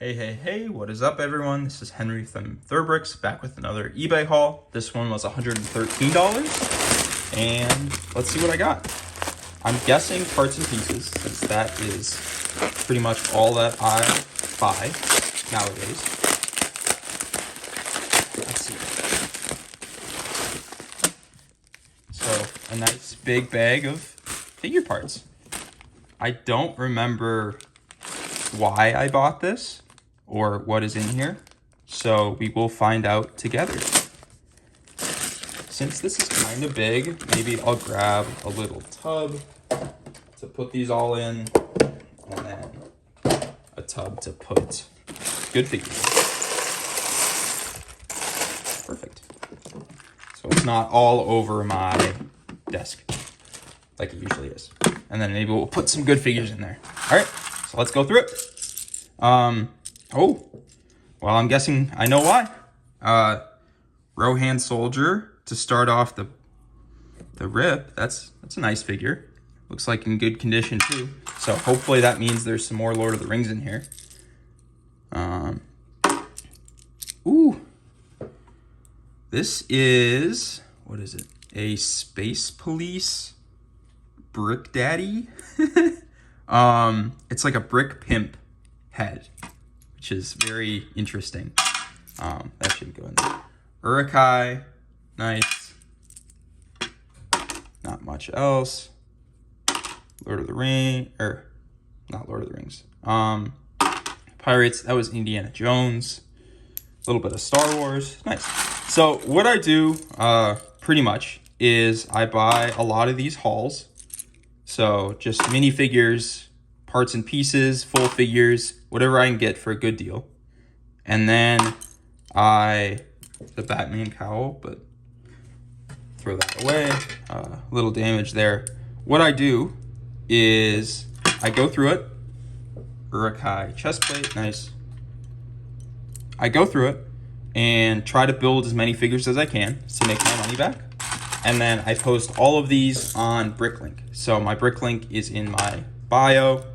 Hey, what is up everyone? This is Henry from Thurbricks back with another eBay haul. This one was $113 and let's see what I got. I'm guessing parts and pieces since that is pretty much all that I buy nowadays. Let's see. So a nice big bag of figure parts. I don't remember why I bought this or what is in here, so we will find out together. Since this is kind of big, maybe I'll grab a little tub to put these all in, and then a tub to put good figures. Perfect. So it's not all over my desk like it usually is. And then maybe we'll put some good figures in there. All right, so let's go through it. Oh, well, I'm guessing I know why. Rohan Soldier to start off the rip. That's a nice figure. Looks like in good condition too. So hopefully that means there's some more Lord of the Rings in here. Ooh, this is, what is it? A Space Police Brick Daddy. It's like a brick pimp head, which is very interesting. That should go in there. Urukai, nice. Not much else. Lord of the Rings, or not Lord of the Rings. Pirates, that was Indiana Jones. A little bit of Star Wars, nice. So what I do, pretty much, is I buy a lot of these hauls. So just minifigures, parts and pieces, full figures, whatever I can get for a good deal. And then the Batman cowl, but throw that away. Little damage there. What I do is I go through it. Urukai chestplate, nice. I go through it and try to build as many figures as I can to make my money back. And then I post all of these on Bricklink. So my Bricklink is in my bio.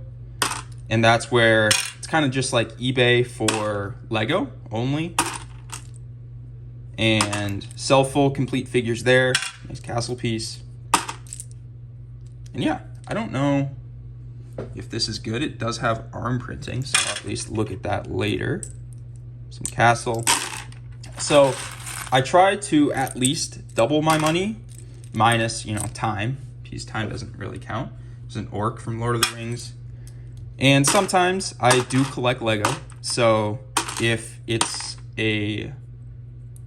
And that's where it's kind of just like eBay for Lego only. And sell full complete figures there. Nice castle piece. And yeah, I don't know if this is good. It does have arm printing, so I'll at least look at that later. Some castle. So I try to at least double my money minus, time. Because time doesn't really count. There's an orc from Lord of the Rings. And sometimes I do collect Lego, so if it's a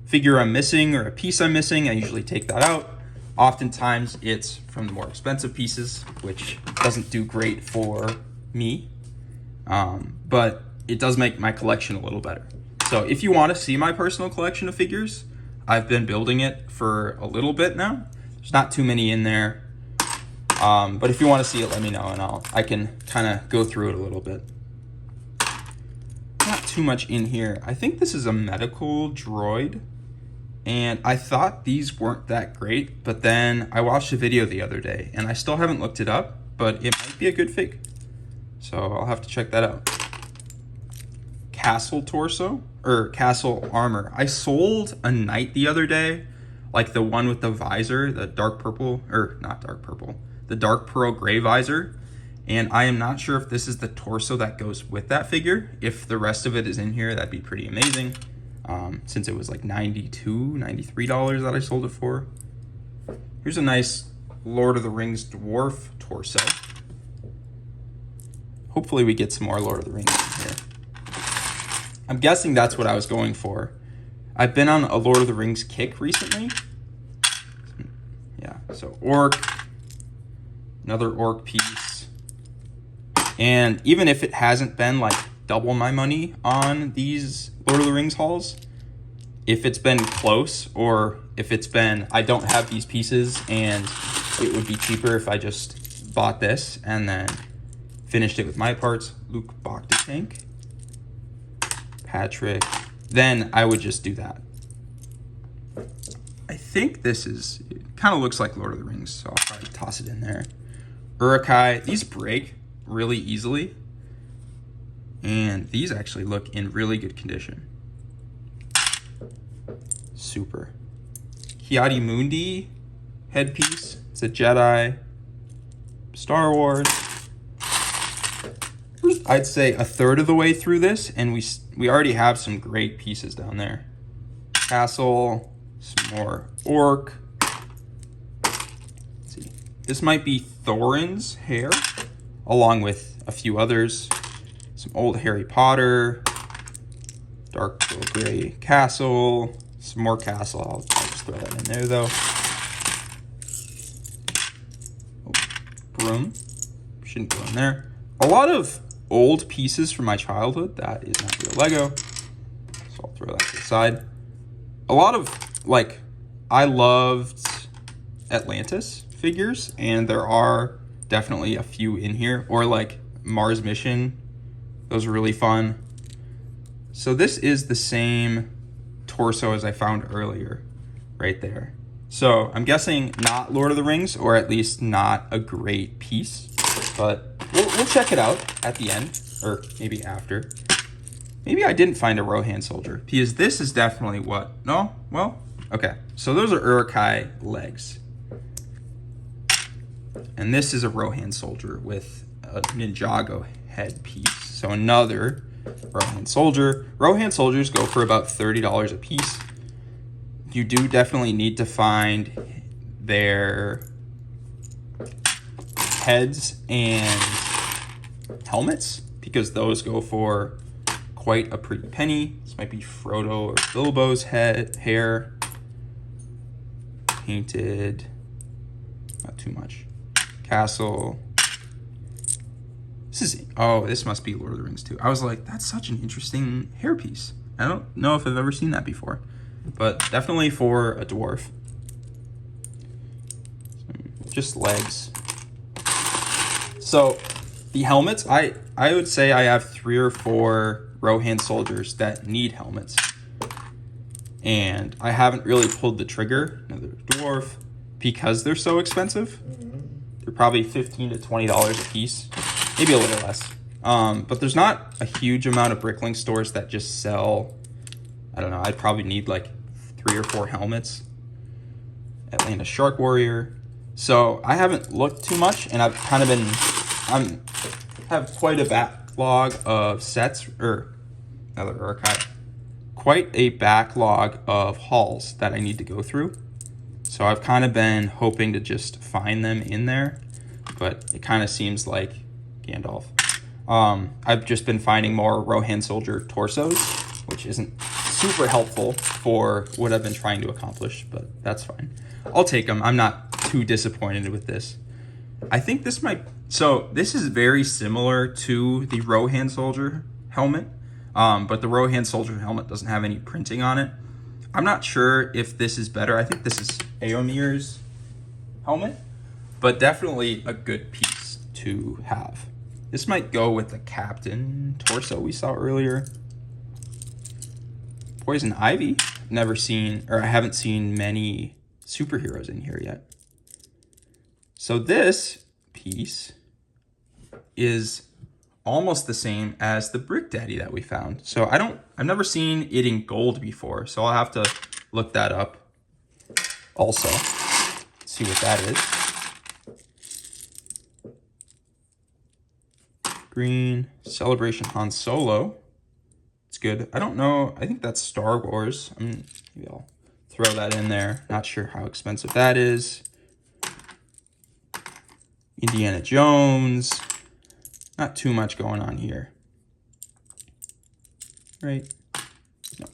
figure I'm missing or a piece I'm missing, I usually take that out. Oftentimes it's from the more expensive pieces, which doesn't do great for me, but it does make my collection a little better. So if you want to see my personal collection of figures, I've been building it for a little bit now. There's not too many in there. But if you want to see it, let me know, and I can kind of go through it a little bit. Not too much in here. I think this is a medical droid, and I thought these weren't that great, but then I watched a video the other day, and I still haven't looked it up, but it might be a good fig. So I'll have to check that out. Castle torso, or castle armor. I sold a knight the other day, like the one with the visor, the dark purple, or not dark purple, the dark pearl gray visor, and I am not sure if this is the torso that goes with that figure. If the rest of it is in here, that'd be pretty amazing, since it was like $92, $93 that I sold it for. Here's a nice Lord of the Rings dwarf torso. Hopefully we get some more Lord of the Rings in here. I'm guessing that's what I was going for. I've been on a Lord of the Rings kick recently. Yeah, so orc. Another orc piece. And even if it hasn't been like double my money on these Lord of the Rings hauls, if it's been close, or if it's been, I don't have these pieces and it would be cheaper if I just bought this and then finished it with my parts. Luke Bocta-Tank. Patrick. Then I would just do that. I think this is, it kind of looks like Lord of the Rings, so I'll probably toss it in there. Urukai, these break really easily. And these actually look in really good condition. Super. Kiadi Mundi headpiece. It's a Jedi. Star Wars. I'd say a third of the way through this, and we already have some great pieces down there. Castle, some more Orc. Let's see. This might be Thorin's hair, along with a few others. Some old Harry Potter, dark gray Castle, some more Castle. I'll just throw that in there though. Oh, Broom. Shouldn't go in there. A lot of old pieces from my childhood. That is not real Lego, so I'll throw that to the side. A lot of, like, I loved Atlantis figures, and there are definitely a few in here, or like Mars Mission. Those are really fun. So this is the same torso as I found earlier, right there. So I'm guessing not Lord of the Rings, or at least not a great piece, but we'll check it out at the end, or maybe after. Maybe I didn't find a Rohan soldier, because this is definitely what? No? Well, okay. So those are Uruk-hai legs. And this is a Rohan soldier with a Ninjago headpiece. So another Rohan soldier. Rohan soldiers go for about $30 a piece. You do definitely need to find their heads and helmets, because those go for quite a pretty penny. This might be Frodo or Bilbo's hair. Painted, not too much. Castle. This must be Lord of the Rings too. I was like, that's such an interesting hairpiece. I don't know if I've ever seen that before, but definitely for a dwarf. Just legs. So the helmets, I would say I have 3 or 4 Rohan soldiers that need helmets, and I haven't really pulled the trigger. Another dwarf, because they're so expensive. They're probably $15 to $20 a piece, maybe a little less. But there's not a huge amount of Bricklink stores that just sell, I don't know, I'd probably need like 3 or 4 helmets. Atlanta Shark Warrior. So I haven't looked too much, and I've kind of been, have quite a backlog of sets, or another archive, quite a backlog of hauls that I need to go through. So I've kind of been hoping to just find them in there, but it kind of seems like Gandalf. I've just been finding more Rohan soldier torsos, which isn't super helpful for what I've been trying to accomplish, but that's fine. I'll take them. I'm not too disappointed with this. I think this might, so this is very similar to the Rohan soldier helmet, but the Rohan soldier helmet doesn't have any printing on it. I'm not sure if this is better. I think this is Eomir's helmet, but definitely a good piece to have. This might go with the Captain torso we saw earlier. Poison Ivy. Never seen, or I haven't seen many superheroes in here yet. So this piece is almost the same as the Brick Daddy that we found. So I've never seen it in gold before, so I'll have to look that up also. See what that is. Green, Celebration Han Solo. It's good. I don't know, I think that's Star Wars. Maybe I'll throw that in there. Not sure how expensive that is. Indiana Jones. Not too much going on here. Right? No.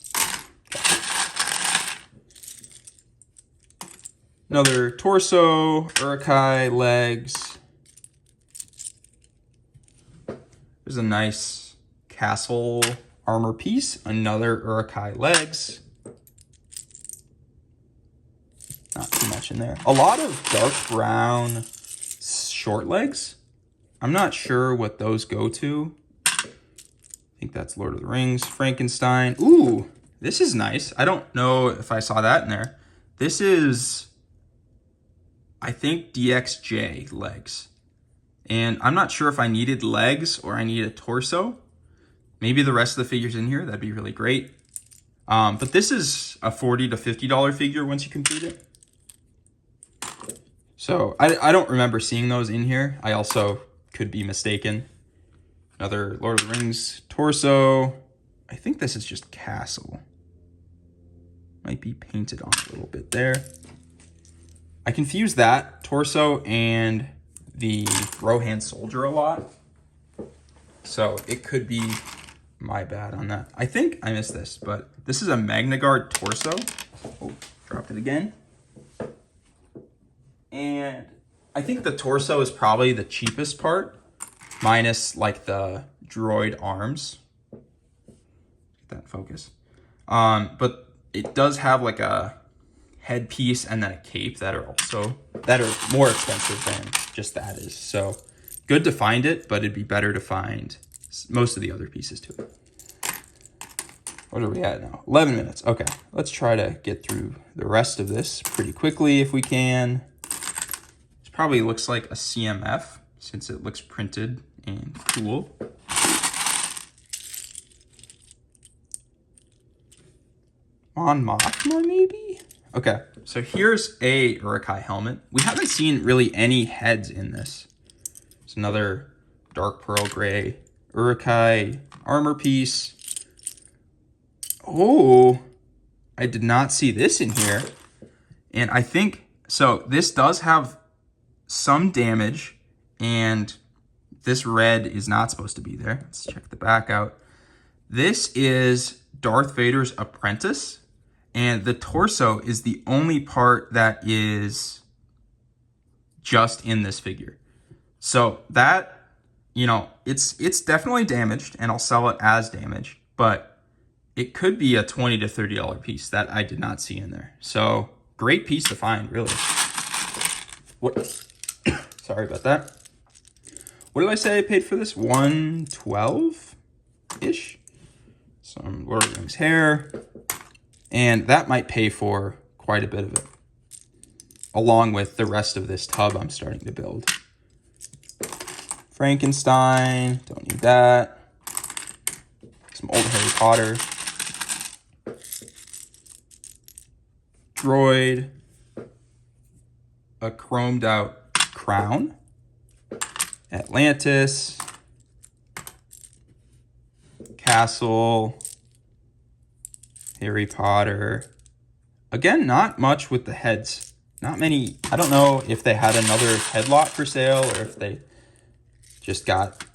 Okay. Another torso, Uruk-hai legs. There's a nice castle armor piece. Another Uruk-hai legs. Not too much in there. A lot of dark brown short legs. I'm not sure what those go to. I think that's Lord of the Rings. Frankenstein. Ooh, this is nice. I don't know if I saw that in there. This is, I think, DXJ legs. And I'm not sure if I needed legs or I need a torso. Maybe the rest of the figures in here, that'd be really great. But this is a $40 to $50 figure once you complete it. So I don't remember seeing those in here. I also could be mistaken. Another Lord of the Rings torso. I think this is just Castle. Might be painted on a little bit there. I confuse that torso and the Rohan soldier a lot. So it could be my bad on that. I think I missed this, but this is a Magnagard torso. Oh, dropped it again. And I think the torso is probably the cheapest part, minus like the droid arms. Get that in focus. But it does have like a headpiece and then a cape that are more expensive than just that is. So good to find it, but it'd be better to find most of the other pieces too. What are we at now? 11 minutes. Okay, let's try to get through the rest of this pretty quickly if we can. This probably looks like a CMF since it looks printed and cool. Mon Mothma, maybe? Okay, so here's a Uruk-hai helmet. We haven't seen really any heads in this. It's another dark pearl gray Uruk-hai armor piece. Oh, I did not see this in here. And I think, so this does have some damage, and this red is not supposed to be there. Let's check the back out. This is Darth Vader's apprentice, and the torso is the only part that is just in this figure. So that, you know, it's definitely damaged, and I'll sell it as damaged, but it could be a $20 to $30 piece that I did not see in there. So great piece to find, really. What? Sorry about that. What did I say I paid for this? $112-ish. Some Lord of the Rings hair. And that might pay for quite a bit of it, along with the rest of this tub I'm starting to build. Frankenstein, don't need that. Some old Harry Potter. Droid. A chromed out crown. Atlantis. Castle. Harry Potter. Again, not much with the heads. Not many. I don't know if they had another head lot for sale or if they just got,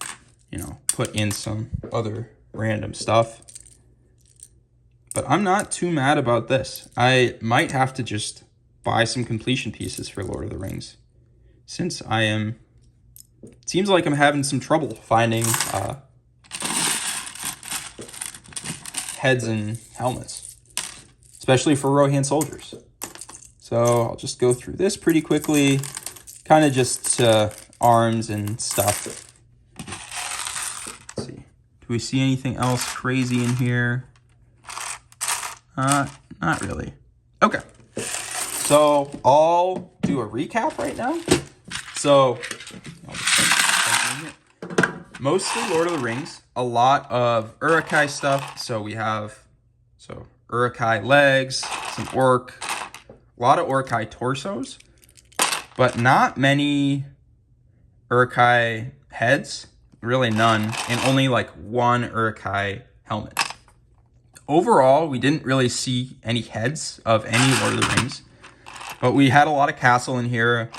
you know, put in some other random stuff. But I'm not too mad about this. I might have to just buy some completion pieces for Lord of the Rings, since I am, it seems like I'm having some trouble finding heads and helmets, especially for Rohan soldiers. So I'll just go through this pretty quickly, kind of just arms and stuff. Let's see. Do we see anything else crazy in here? Not really. Okay. So I'll do a recap right now. So mostly Lord of the Rings, a lot of Uruk-hai stuff. So we have Uruk-hai legs, some orc, a lot of Uruk-hai torsos, but not many Uruk-hai heads, really none, and only like one Uruk-hai helmet. Overall, we didn't really see any heads of any Lord of the Rings, but we had a lot of Castle in here,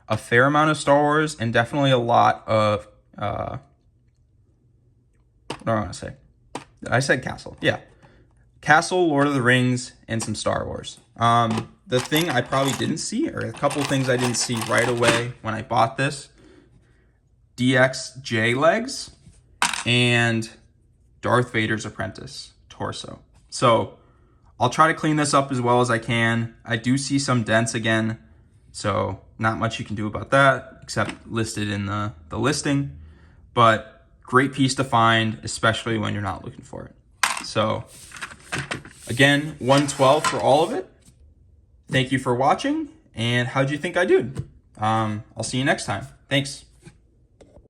a fair amount of Star Wars, and definitely a lot of, what do I want to say? I said Castle, yeah. Castle, Lord of the Rings, and some Star Wars. The thing I probably didn't see, or a couple things I didn't see right away when I bought this, DXJ legs and Darth Vader's apprentice torso. So I'll try to clean this up as well as I can. I do see some dents again, so not much you can do about that except listed in the listing, but great piece to find, especially when you're not looking for it. So again, $112 for all of it. Thank you for watching, and how'd you think I did? I'll see you next time. Thanks.